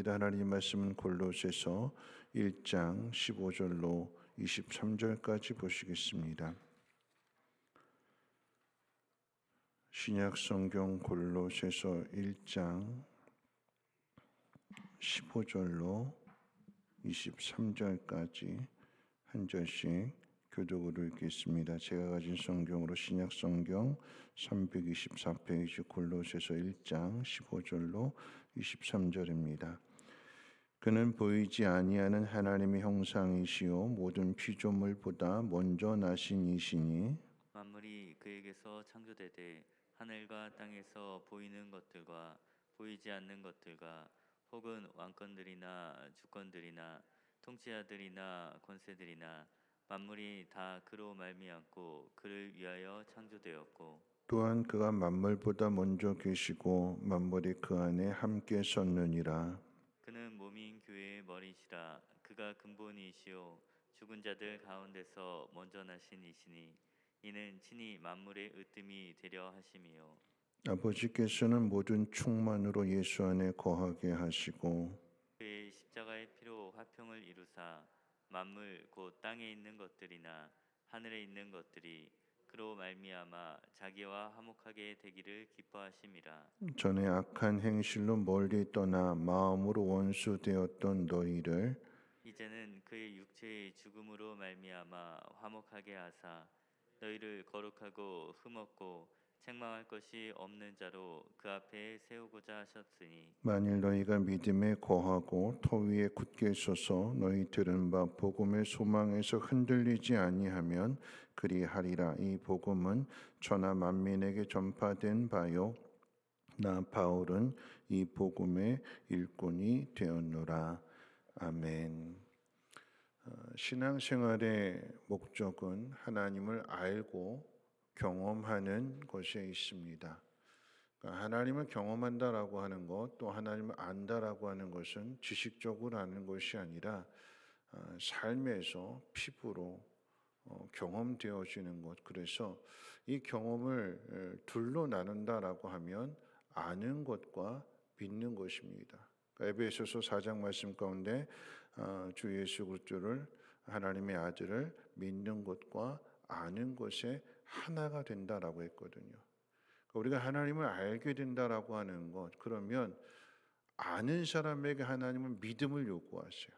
하나님 말씀은 골로새서 1장 15절로 23절까지 보시겠습니다. 신약 성경 골로새서 1장 15절로 23절까지 한 절씩 교독으로 읽겠습니다. 제가 가진 성경으로 신약 성경 324페이지 골로새서 1장 15절로 23절입니다. 그는 보이지 아니하는 하나님의 형상이시요 모든 피조물보다 먼저 나신 이시니 만물이 그에게서 창조되되 하늘과 땅에서 보이는 것들과 보이지 않는 것들과 혹은 왕권들이나 주권들이나 통치자들이나 권세들이나 만물이 다 그로 말미암고 그를 위하여 창조되었고 또한 그가 만물보다 먼저 계시고 만물이 그 안에 함께 섰느니라. 그는 몸인 교회의 머리시라. 그가 근본이시요 죽은 자들 가운데서 먼저 나신 이시니 이는 친히 만물의 으뜸이 되려 하심이요 아버지께서는 모든 충만으로 예수 안에 거하게 하시고 그의 십자가의 피로 화평을 이루사 만물 곧 땅에 있는 것들이나 하늘에 있는 것들이 그로 말미암아 자기와 화목하게 되기를 기뻐하심이라. 전에 악한 행실로 멀리 떠나 마음으로 원수 되었던 너희를 이제는 그의 육체의 죽음으로 말미암아 화목하게 하사 너희를 거룩하고 흠없고 책망할 것이 없는 자로 그 앞에 세우고자 하셨으니 만일 너희가 믿음에 거하고 토 위에 굳게 서서 너희 들은 바 복음의 소망에서 흔들리지 아니하면 그리하리라. 이 복음은 천하 만민에게 전파된 바요 나 바울은 이 복음의 일꾼이 되었노라. 아멘. 신앙생활의 목적은 하나님을 알고 경험하는 것에 있습니다. 그러니까 하나님을 경험한다라고 하는 것, 또 하나님을 안다라고 하는 것은 지식적으로 아는 것이 아니라 삶에서 피부로 경험되어지는 것. 그래서 이 경험을 둘로 나눈다라고 하면 아는 것과 믿는 것입니다. 에베소서 4장 말씀 가운데 주 예수 그리스도를 하나님의 아들을 믿는 것과 아는 것에 하나가 된다라고 했거든요. 우리가 하나님을 알게 된다라고 하는 것, 그러면 아는 사람에게 하나님은 믿음을 요구하세요.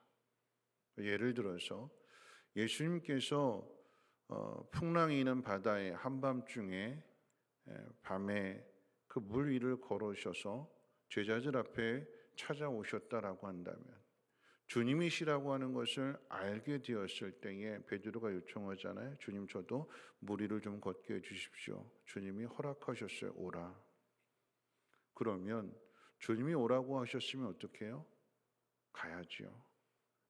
예를 들어서 예수님께서 풍랑이 있는 바다에 한밤중에 밤에 그 물 위를 걸으셔서 제자들 앞에 찾아오셨다라고 한다면 주님이시라고 하는 것을 알게 되었을 때에 베드로가 요청하잖아요. 주님, 저도 물 위를 좀 걷게 해주십시오. 주님이 허락하셨어요. 오라. 그러면 주님이 오라고 하셨으면 어떻게 해요? 가야지요.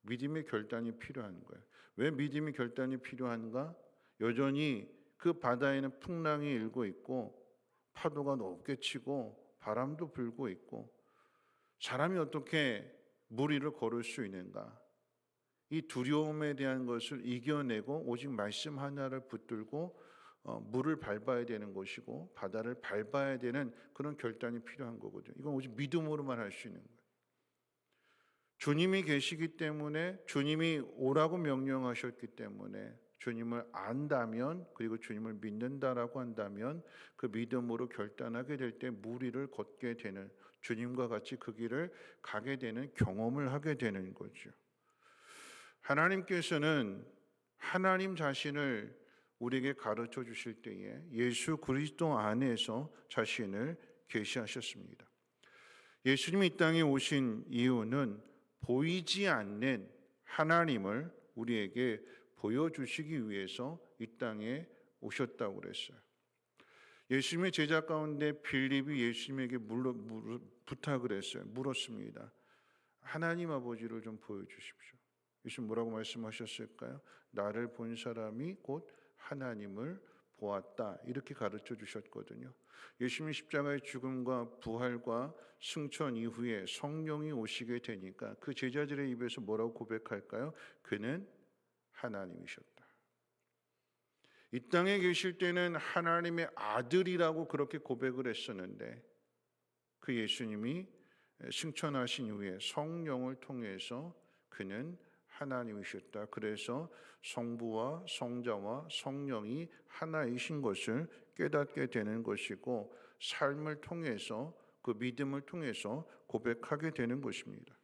믿음의 결단이 필요한 거예요. 왜 믿음의 결단이 필요한가? 여전히 그 바다에는 풍랑이 일고 있고 파도가 높게 치고 바람도 불고 있고 사람이 어떻게 물 위를 걸을 수 있는가? 이 두려움에 대한 것을 이겨내고 오직 말씀 하나를 붙들고 물을 밟아야 되는 것이고 바다를 밟아야 되는 그런 결단이 필요한 거거든요. 이건 오직 믿음으로만 할 수 있는 거예요. 주님이 계시기 때문에 주님이 오라고 명령하셨기 때문에 주님을 안다면 그리고 주님을 믿는다라고 한다면 그 믿음으로 결단하게 될 때 물 위를 걷게 되는 주님과 같이 그 길을 가게 되는 경험을 하게 되는 거죠. 하나님께서는 하나님 자신을 우리에게 가르쳐 주실 때에 예수 그리스도 안에서 자신을 계시하셨습니다. 예수님이 이 땅에 오신 이유는 보이지 않는 하나님을 우리에게 보여주시기 위해서 이 땅에 오셨다고 그랬어요. 예수님의 제자 가운데 빌립이 예수님에게 부탁을 했어요. 물었습니다. 하나님 아버지를 좀 보여주십시오. 예수님 뭐라고 말씀하셨을까요? 나를 본 사람이 곧 하나님을 보았다. 이렇게 가르쳐 주셨거든요. 예수님의 십자가의 죽음과 부활과 승천 이후에 성령이 오시게 되니까 그 제자들의 입에서 뭐라고 고백할까요? 그는 하나님이셨다. 이 땅에 계실 때는 하나님의 아들이라고 그렇게 고백을 했었는데 그 예수님이 승천하신 이후에 성령을 통해서 그는 하나님이셨다. 그래서 성부와 성자와 성령이 하나이신 것을 깨닫게 되는 것이고 삶을 통해서 그 믿음을 통해서 고백하게 되는 것입니다.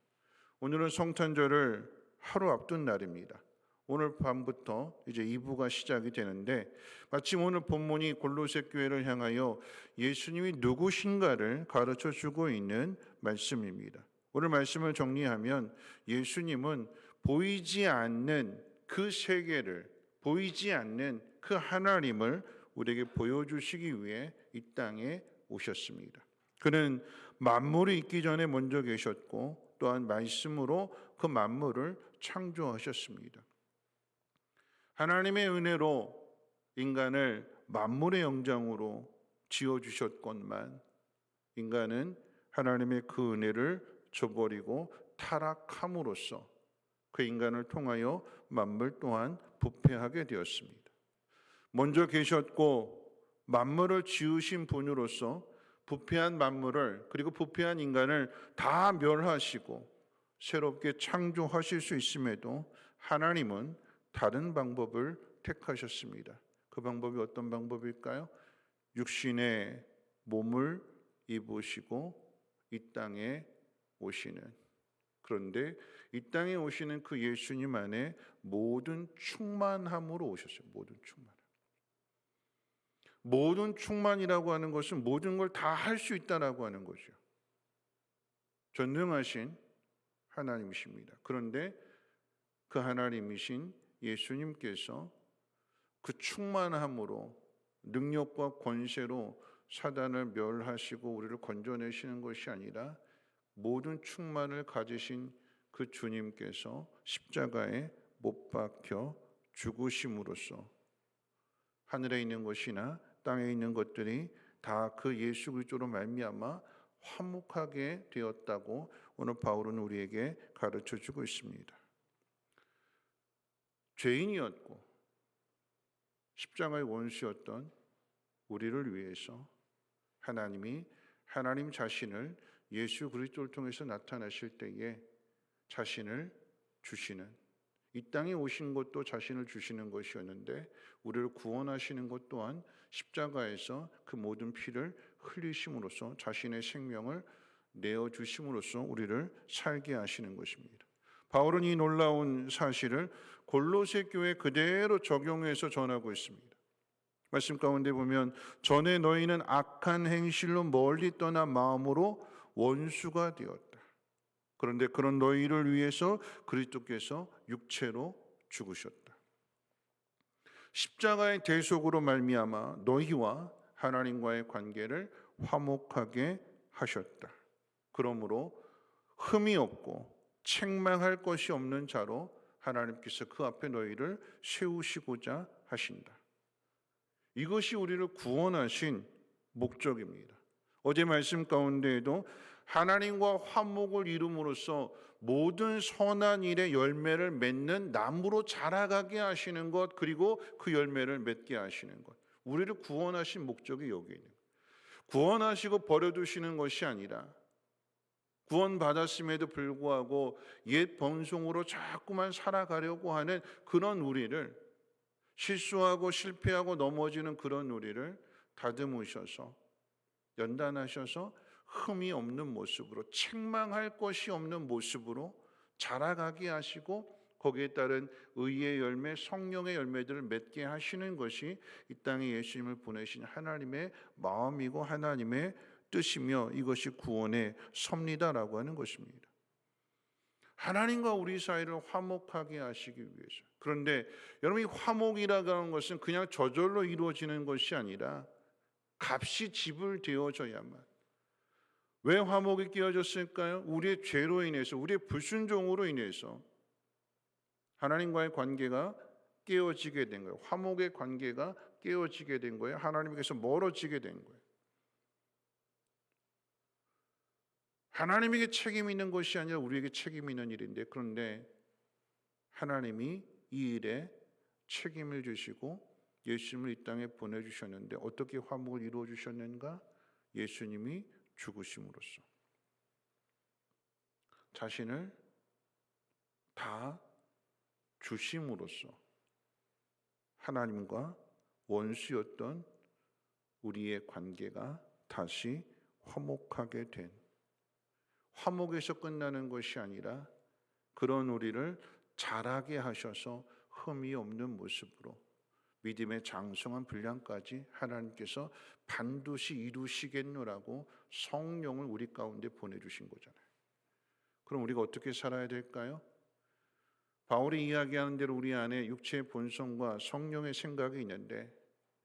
오늘은 성탄절을 하루 앞둔 날입니다. 오늘 밤부터 이제 2부가 시작이 되는데 마침 오늘 본문이 골로새 교회를 향하여 예수님이 누구신가를 가르쳐 주고 있는 말씀입니다. 오늘 말씀을 정리하면 예수님은 보이지 않는 그 세계를, 보이지 않는 그 하나님을 우리에게 보여주시기 위해 이 땅에 오셨습니다. 그는 만물이 있기 전에 먼저 계셨고 또한 말씀으로 그 만물을 창조하셨습니다. 하나님의 은혜로 인간을 만물의 영장으로 지어주셨건만 인간은 하나님의 그 은혜를 저버리고 타락함으로써 그 인간을 통하여 만물 또한 부패하게 되었습니다. 먼저 계셨고 만물을 지으신 분으로서 부패한 만물을 그리고 부패한 인간을 다 멸하시고 새롭게 창조하실 수 있음에도 하나님은 다른 방법을 택하셨습니다. 그 방법이 어떤 방법일까요? 육신의 몸을 입으시고 이 땅에 오시는, 그런데 이 땅에 오시는 그 예수님 안에 모든 충만함으로 오셨어요. 모든 충만. 모든 충만이라고 하는 것은 모든 걸 다 할 수 있다라고 하는 거죠. 전능하신 하나님이십니다. 그런데 그 하나님이신 예수님께서 그 충만함으로 능력과 권세로 사단을 멸하시고 우리를 건져내시는 것이 아니라 모든 충만을 가지신 그 주님께서 십자가에 못 박혀 죽으심으로써 하늘에 있는 것이나 땅에 있는 것들이 다 그 예수 그리스도로 말미암아 화목하게 되었다고 오늘 바울은 우리에게 가르쳐 주고 있습니다. 죄인이었고 십자가의 원수였던 우리를 위해서 하나님이 하나님 자신을 예수 그리스도를 통해서 나타나실 때에 자신을 주시는, 이 땅에 오신 것도 자신을 주시는 것이었는데 우리를 구원하시는 것 또한 십자가에서 그 모든 피를 흘리심으로써 자신의 생명을 내어주심으로써 우리를 살게 하시는 것입니다. 바울은 이 놀라운 사실을 골로새 교회에 그대로 적용해서 전하고 있습니다. 말씀 가운데 보면 전에 너희는 악한 행실로 멀리 떠나 마음으로 원수가 되었다. 그런데 그런 너희를 위해서 그리스도께서 육체로 죽으셨다. 십자가의 대속으로 말미암아 너희와 하나님과의 관계를 화목하게 하셨다. 그러므로 흠이 없고 책망할 것이 없는 자로 하나님께서 그 앞에 너희를 세우시고자 하신다. 이것이 우리를 구원하신 목적입니다. 어제 말씀 가운데에도 하나님과 화목을 이룸으로써 모든 선한 일의 열매를 맺는 나무로 자라가게 하시는 것, 그리고 그 열매를 맺게 하시는 것, 우리를 구원하신 목적이 여기 있는 거예요. 구원하시고 버려두시는 것이 아니라 구원받았음에도 불구하고 옛 본성으로 자꾸만 살아가려고 하는 그런 우리를, 실수하고 실패하고 넘어지는 그런 우리를 다듬으셔서 연단하셔서 흠이 없는 모습으로, 책망할 것이 없는 모습으로 자라가게 하시고 거기에 따른 의의 열매, 성령의 열매들을 맺게 하시는 것이 이 땅에 예수님을 보내신 하나님의 마음이고 하나님의 뜻이며 이것이 구원의 섭리다라고 하는 것입니다. 하나님과 우리 사이를 화목하게 하시기 위해서. 그런데 여러분, 이 화목이라고 하는 것은 그냥 저절로 이루어지는 것이 아니라 값이 지불되어져야만. 왜 화목이 깨어졌을까요? 우리의 죄로 인해서, 우리의 불순종으로 인해서 하나님과의 관계가 깨어지게 된 거예요. 화목의 관계가 깨어지게 된 거예요. 하나님께서 멀어지게 된 거예요. 하나님에게 책임 있는 것이 아니라 우리에게 책임 있는 일인데, 그런데 하나님이 이 일에 책임을 주시고 예수님을 이 땅에 보내주셨는데 어떻게 화목을 이루어 주셨는가? 예수님이 죽으심으로써. 자신을 다 주심으로써 하나님과 원수였던 우리의 관계가 다시 화목하게 된, 화목에서 끝나는 것이 아니라 그런 우리를 자라게 하셔서 흠이 없는 모습으로 믿음의 장성한 분량까지 하나님께서 반드시 이루시겠노라고 성령을 우리 가운데 보내주신 거잖아요. 그럼 우리가 어떻게 살아야 될까요? 바울이 이야기하는 대로 우리 안에 육체의 본성과 성령의 생각이 있는데,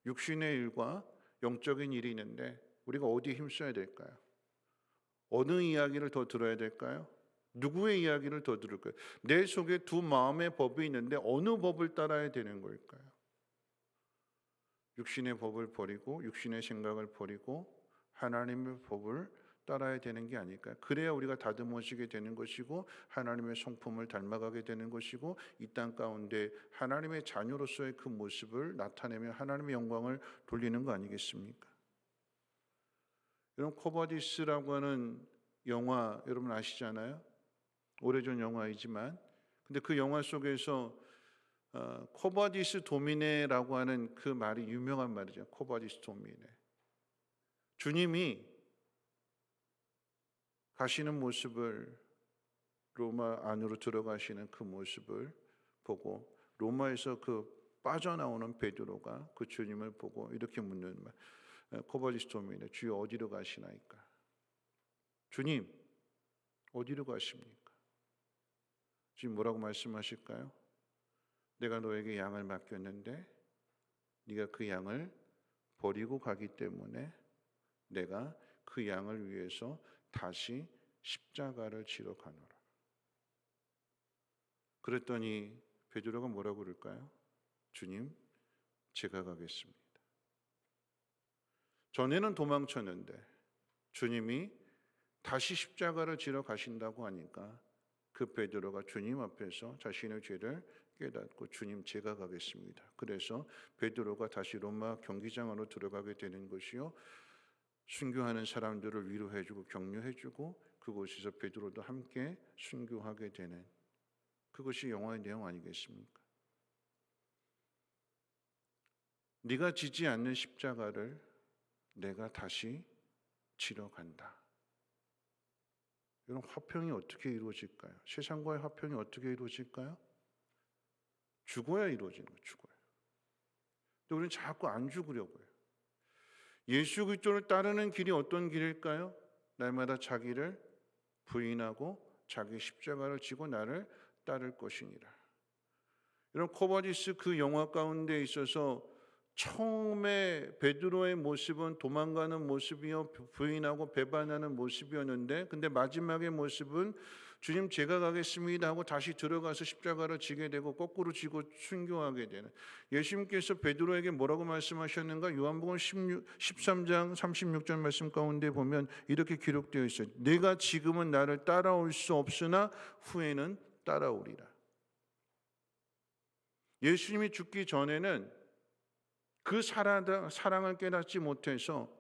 육신의 일과 영적인 일이 있는데 우리가 어디에 힘써야 될까요? 어느 이야기를 더 들어야 될까요? 누구의 이야기를 더 들을까요? 내 속에 두 마음의 법이 있는데 어느 법을 따라야 되는 걸까요? 육신의 법을 버리고 육신의 생각을 버리고 하나님의 법을 따라야 되는 게 아닐까요? 그래야 우리가 다듬어지게 되는 것이고 하나님의 성품을 닮아가게 되는 것이고 이 땅 가운데 하나님의 자녀로서의 그 모습을 나타내며 하나님의 영광을 돌리는 거 아니겠습니까? 여러분, 코바디스라고 하는 영화 여러분 아시잖아요? 오래전 영화이지만 근데 그 영화 속에서 코바디스 도미네라고 하는 그 말이 유명한 말이죠. 코바디스 도미네. 주님이 가시는 모습을, 로마 안으로 들어가시는 그 모습을 보고 로마에서 그 빠져나오는 베드로가 그 주님을 보고 이렇게 묻는 말, 코바디스 도미네, 주여 어디로 가시나이까? 주님 어디로 가십니까? 지금 뭐라고 말씀하실까요? 내가 너에게 양을 맡겼는데 네가 그 양을 버리고 가기 때문에 내가 그 양을 위해서 다시 십자가를 지러 가노라. 그랬더니 베드로가 뭐라고 그럴까요? 주님, 제가 가겠습니다. 전에는 도망쳤는데 주님이 다시 십자가를 지러 가신다고 하니까 그 베드로가 주님 앞에서 자신의 죄를 깨닫고 주님 제가 가겠습니다. 그래서 베드로가 다시 로마 경기장으로 들어가게 되는 것이요, 순교하는 사람들을 위로해주고 격려해주고 그곳에서 베드로도 함께 순교하게 되는, 그것이 영화의 내용 아니겠습니까? 네가 지지 않는 십자가를 내가 다시 지러 간다. 이런 화평이 어떻게 이루어질까요? 세상과의 화평이 어떻게 이루어질까요? 죽어야 이루어지는 거예요. 죽어야. 근데 우리는 자꾸 안 죽으려고 해요. 예수 그리스도를 따르는 길이 어떤 길일까요? 날마다 자기를 부인하고 자기 십자가를 지고 나를 따를 것이니라. 이런 코바디스 그 영화 가운데 있어서 처음에 베드로의 모습은 도망가는 모습이요, 부인하고 배반하는 모습이었는데, 근데 마지막의 모습은 주님 제가 가겠습니다 하고 다시 들어가서 십자가를 지게 되고 거꾸로 지고 순교하게 되는, 예수님께서 베드로에게 뭐라고 말씀하셨는가? 요한복음 13장 36절 말씀 가운데 보면 이렇게 기록되어 있어요. 내가 지금은 나를 따라올 수 없으나 후에는 따라오리라. 예수님이 죽기 전에는 그 사랑을 깨닫지 못해서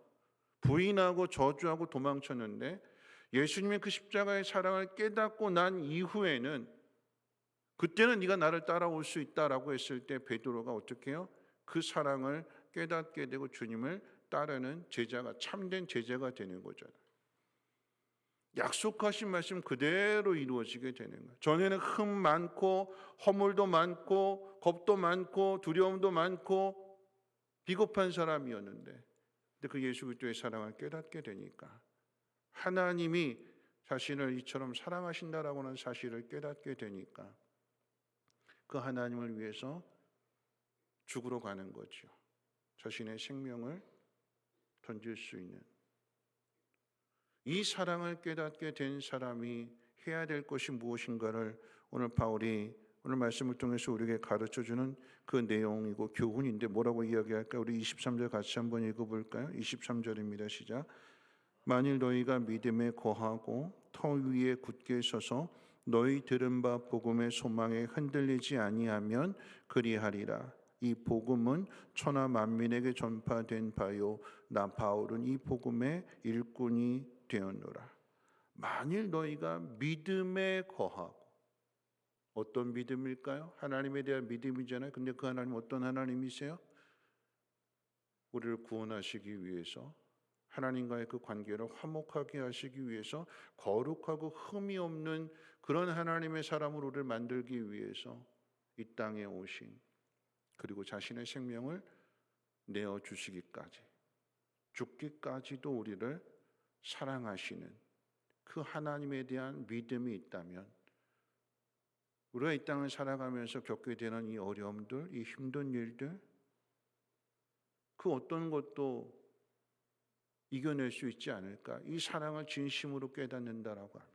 부인하고 저주하고 도망쳤는데, 예수님의 그 십자가의 사랑을 깨닫고 난 이후에는, 그때는 네가 나를 따라올 수 있다라고 했을 때 베드로가 어떻게 해요? 그 사랑을 깨닫게 되고 주님을 따르는 제자가, 참된 제자가 되는 거잖아요. 약속하신 말씀 그대로 이루어지게 되는 거예요. 전에는 흠 많고 허물도 많고 겁도 많고 두려움도 많고 비겁한 사람이었는데, 근데 그 예수 그리스도의 사랑을 깨닫게 되니까 하나님이 자신을 이처럼 사랑하신다라고 하는 사실을 깨닫게 되니까 그 하나님을 위해서 죽으러 가는 거죠. 자신의 생명을 던질 수 있는, 이 사랑을 깨닫게 된 사람이 해야 될 것이 무엇인가를 오늘 바울이 오늘 말씀을 통해서 우리에게 가르쳐주는 그 내용이고 교훈인데, 뭐라고 이야기할까요? 우리 23절 같이 한번 읽어볼까요? 23절입니다. 시작. 만일 너희가 믿음에 거하고 터 위에 굳게 서서 너희 들은 바 복음의 소망에 흔들리지 아니하면 그리하리라. 이 복음은 천하 만민에게 전파된 바요 나 바울은 이 복음의 일꾼이 되었노라. 만일 너희가 믿음에 거하고, 어떤 믿음일까요? 하나님에 대한 믿음이잖아요. 근데 그 하나님 어떤 하나님이세요? 우리를 구원하시기 위해서, 하나님과의 그 관계를 화목하게 하시기 위해서, 거룩하고 흠이 없는 그런 하나님의 사람으로 우리를 만들기 위해서 이 땅에 오신, 그리고 자신의 생명을 내어주시기까지, 죽기까지도 우리를 사랑하시는 그 하나님에 대한 믿음이 있다면, 우리가 이 땅을 살아가면서 겪게 되는 이 어려움들, 이 힘든 일들, 그 어떤 것도 이겨낼 수 있지 않을까? 이 사랑을 진심으로 깨닫는다라고 하면,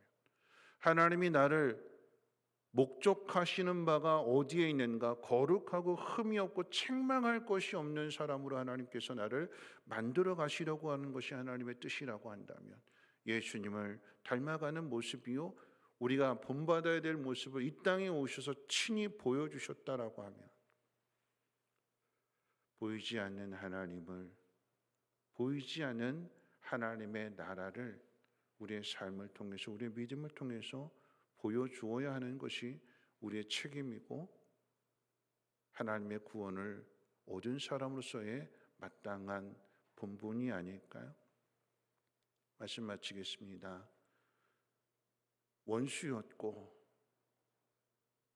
하나님이 나를 목적하시는 바가 어디에 있는가, 거룩하고 흠이 없고 책망할 것이 없는 사람으로 하나님께서 나를 만들어 가시려고 하는 것이 하나님의 뜻이라고 한다면, 예수님을 닮아가는 모습이요, 우리가 본받아야 될 모습을 이 땅에 오셔서 친히 보여주셨다라고 하면, 보이지 않는 하나님을, 보이지 않는 하나님의 나라를 우리의 삶을 통해서, 우리의 믿음을 통해서 보여주어야 하는 것이 우리의 책임이고, 하나님의 구원을 얻은 사람으로서의 마땅한 본분이 아닐까요? 말씀 마치겠습니다. 원수였고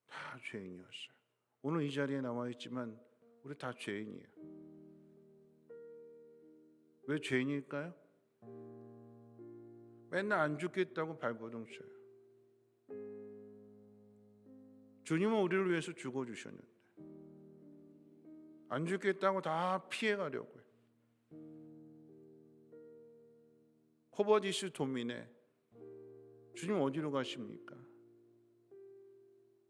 다 죄인이었어요. 오늘 이 자리에 나와 있지만 우리 다 죄인이에요. 왜 죄인일까요? 맨날 안 죽겠다고 발버둥 쳐요. 주님은 우리를 위해서 죽어주셨는데 안 죽겠다고 다 피해가려고요. 코버디스 도민에 주님 어디로 가십니까?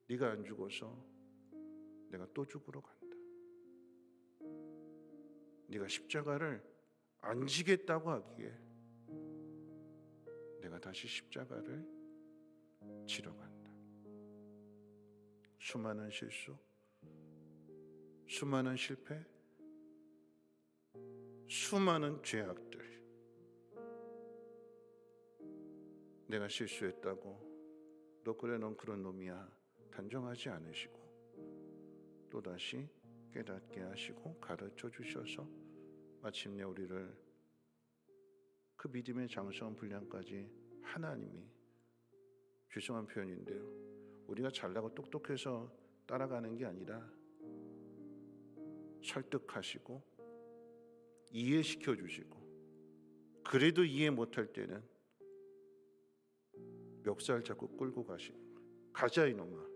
네가 안 죽어서 내가 또 죽으러 간다. 네가 십자가를 안 지겠다고 하기에 내가 다시 십자가를 지러 간다. 수많은 실수, 수많은 실패, 수많은 죄악들, 내가 실수했다고 너 그래 넌 그런 놈이야 단정하지 않으시고 또다시 깨닫게 하시고 가르쳐 주셔서 마침내 우리를 그 믿음의 장성한 분량까지 하나님이, 죄송한 표현인데요, 우리가 잘나고 똑똑해서 따라가는 게 아니라 설득하시고 이해시켜 주시고, 그래도 이해 못할 때는 멱살 잡고 끌고 가시는 거예요. 가자 이놈아,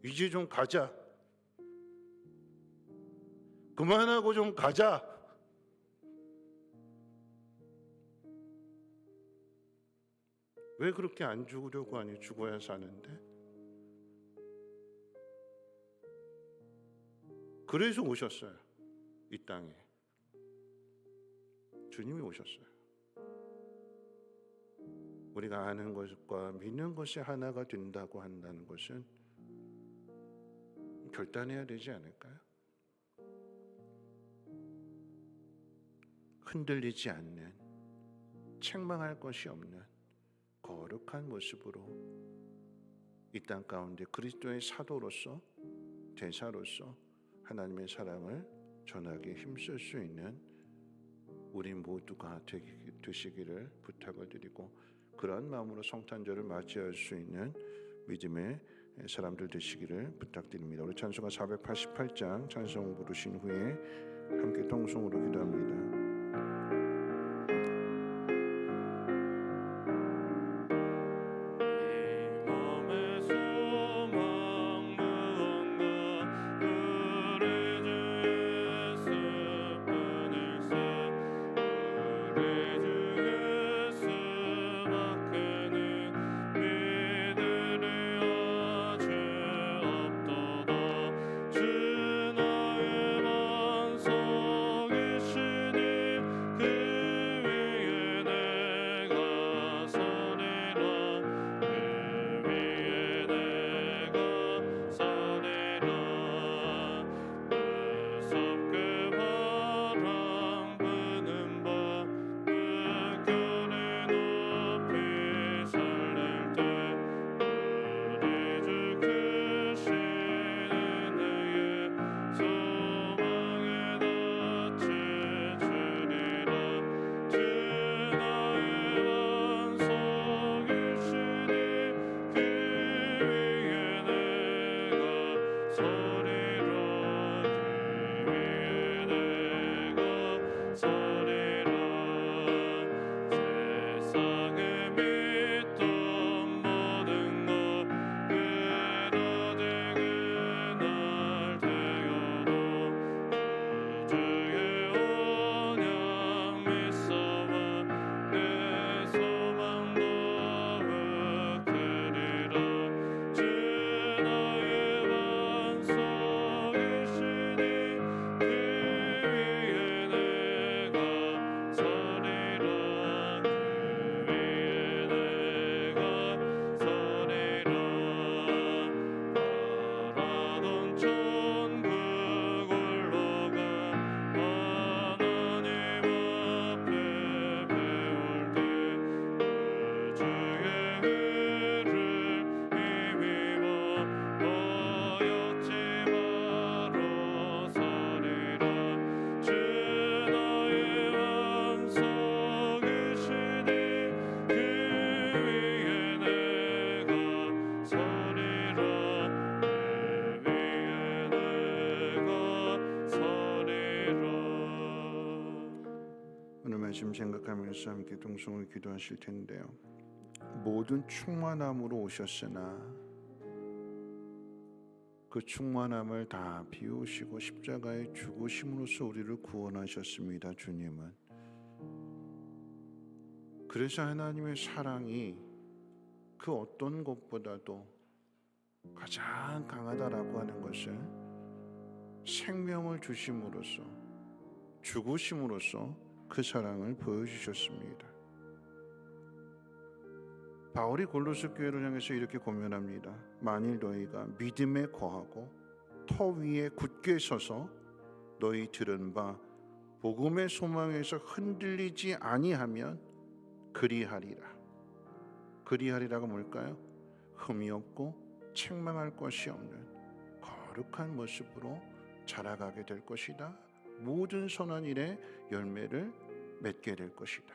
이제 좀 가자, 그만하고 좀 가자. 왜 그렇게 안 죽으려고 하니? 죽어야 사는데. 그래서 오셨어요. 이 땅에 주님이 오셨어요. 우리가 아는 것과 믿는 것이 하나가 된다고 한다는 것은 결단해야 되지 않을까요? 흔들리지 않는, 책망할 것이 없는 거룩한 모습으로 이 땅 가운데 그리스도의 사도로서, 대사로서 하나님의 사랑을 전하기에 힘쓸 수 있는 우리 모두가 되시기를 부탁을 드리고, 그러한 마음으로 성탄절을 맞이할 수 있는 믿음의 사람들 되시기를 부탁드립니다. 우리 찬송가 488장 찬송 부르신 후에 함께 통성으로 기도합니다. 주 나의 반석이시니 생각하면서 함께 동성을 기도하실 텐데요. 모든 충만함으로 오셨으나 그 충만함을 다 비우시고 십자가에 죽으심으로써 우리를 구원하셨습니다. 주님은. 그래서 하나님의 사랑이 그 어떤 것보다도 가장 강하다라고 하는 것을 생명을 주심으로써 죽으심으로써 그 사랑을 보여주셨습니다. 바울이 골로새 교회를 향해서 이렇게 고면합니다. 만일 너희가 믿음에 거하고 터 위에 굳게 서서 너희 들은 바 복음의 소망에서 흔들리지 아니하면 그리하리라. 그리하리라가 뭘까요? 흠이 없고 책망할 것이 없는 거룩한 모습으로 자라가게 될 것이다. 모든 선한 일의 열매를 맺게 될 것이다.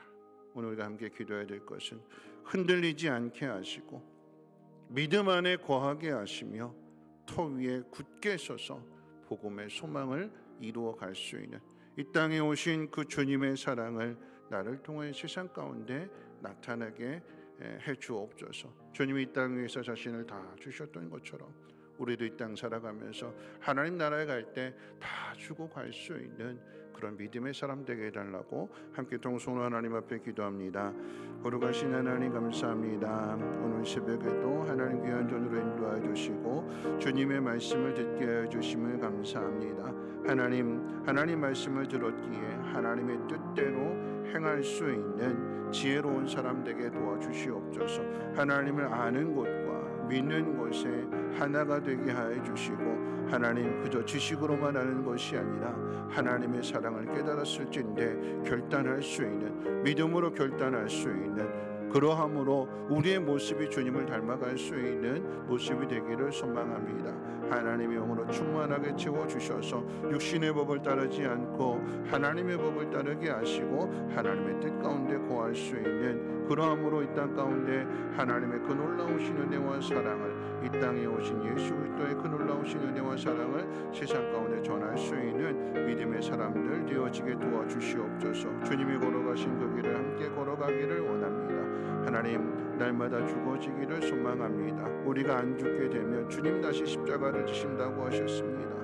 오늘 우리가 함께 기도해야 될 것은 흔들리지 않게 하시고 믿음 안에 거하게 하시며 터 위에 굳게 서서 복음의 소망을 이루어 갈 수 있는 이 땅에 오신 그 주님의 사랑을 나를 통해 세상 가운데 나타나게 해 주옵소서. 주님이 이 땅 위에서 자신을 다 주셨던 것처럼 우리도 이 땅 살아가면서 하나님 나라에 갈 때 다 주고 갈 수 있는 그런 믿음의 사람 되게 해달라고 함께 동성으로 하나님 앞에 기도합니다. 거룩하신 하나님 감사합니다. 오늘 새벽에도 하나님 귀한 전으로 인도하여 주시고 주님의 말씀을 듣게 해 주심을 감사합니다. 하나님 말씀을 들었기에 하나님의 뜻대로 행할 수 있는 지혜로운 사람 되게 도와주시옵소서. 하나님을 아는 곳과 믿는 곳에 하나가 되게 하여 주시고 하나님 그저 지식으로만 아는 것이 아니라 하나님의 사랑을 깨달았을진데 결단할 수 있는 믿음으로 결단할 수 있는 그러함으로 우리의 모습이 주님을 닮아갈 수 있는 모습이 되기를 소망합니다. 하나님의 영으로 충만하게 채워주셔서 육신의 법을 따르지 않고 하나님의 법을 따르게 하시고 하나님의 뜻 가운데 거할 수 있는 그러함으로 이 땅 가운데 하나님의 그 놀라우신 은혜와 사랑을 이 땅에 오신 예수 그리스도의 그 놀라우신 은혜와 사랑을 세상 가운데 전할 수 있는 믿음의 사람들 되어지게 도와주시옵소서. 주님이 걸어가신 그 길을 함께 걸어가기를 원합니다. 하나님 날마다 죽어지기를 소망합니다. 우리가 안 죽게 되면 주님 다시 십자가를 지신다고 하셨습니다.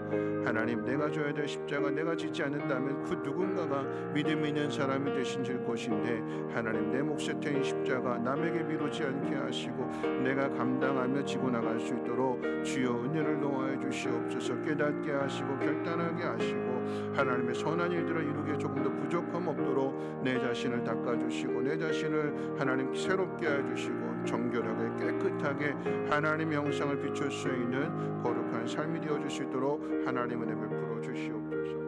하나님 내가 져야 될 십자가 내가 지지 않는다면 그 누군가가 믿음 있는 사람이 되신질 것인데 하나님 내 몫에 태인 십자가 남에게 미루지 않게 하시고 내가 감당하며 지고 나갈 수 있도록 주여 은혜를 놓아해 주시옵소서. 깨닫게 하시고 결단하게 하시고 하나님의 선한 일들을 이루기에 조금 더 부족함 없도록 내 자신을 닦아주시고 내 자신을 하나님 새롭게 해주시고 정결하게 깨끗하게 하나님의 형상을 비출 수 있는 거룩한 삶이 되어줄 수 있도록 하나님 은혜 베풀어 주시옵소서.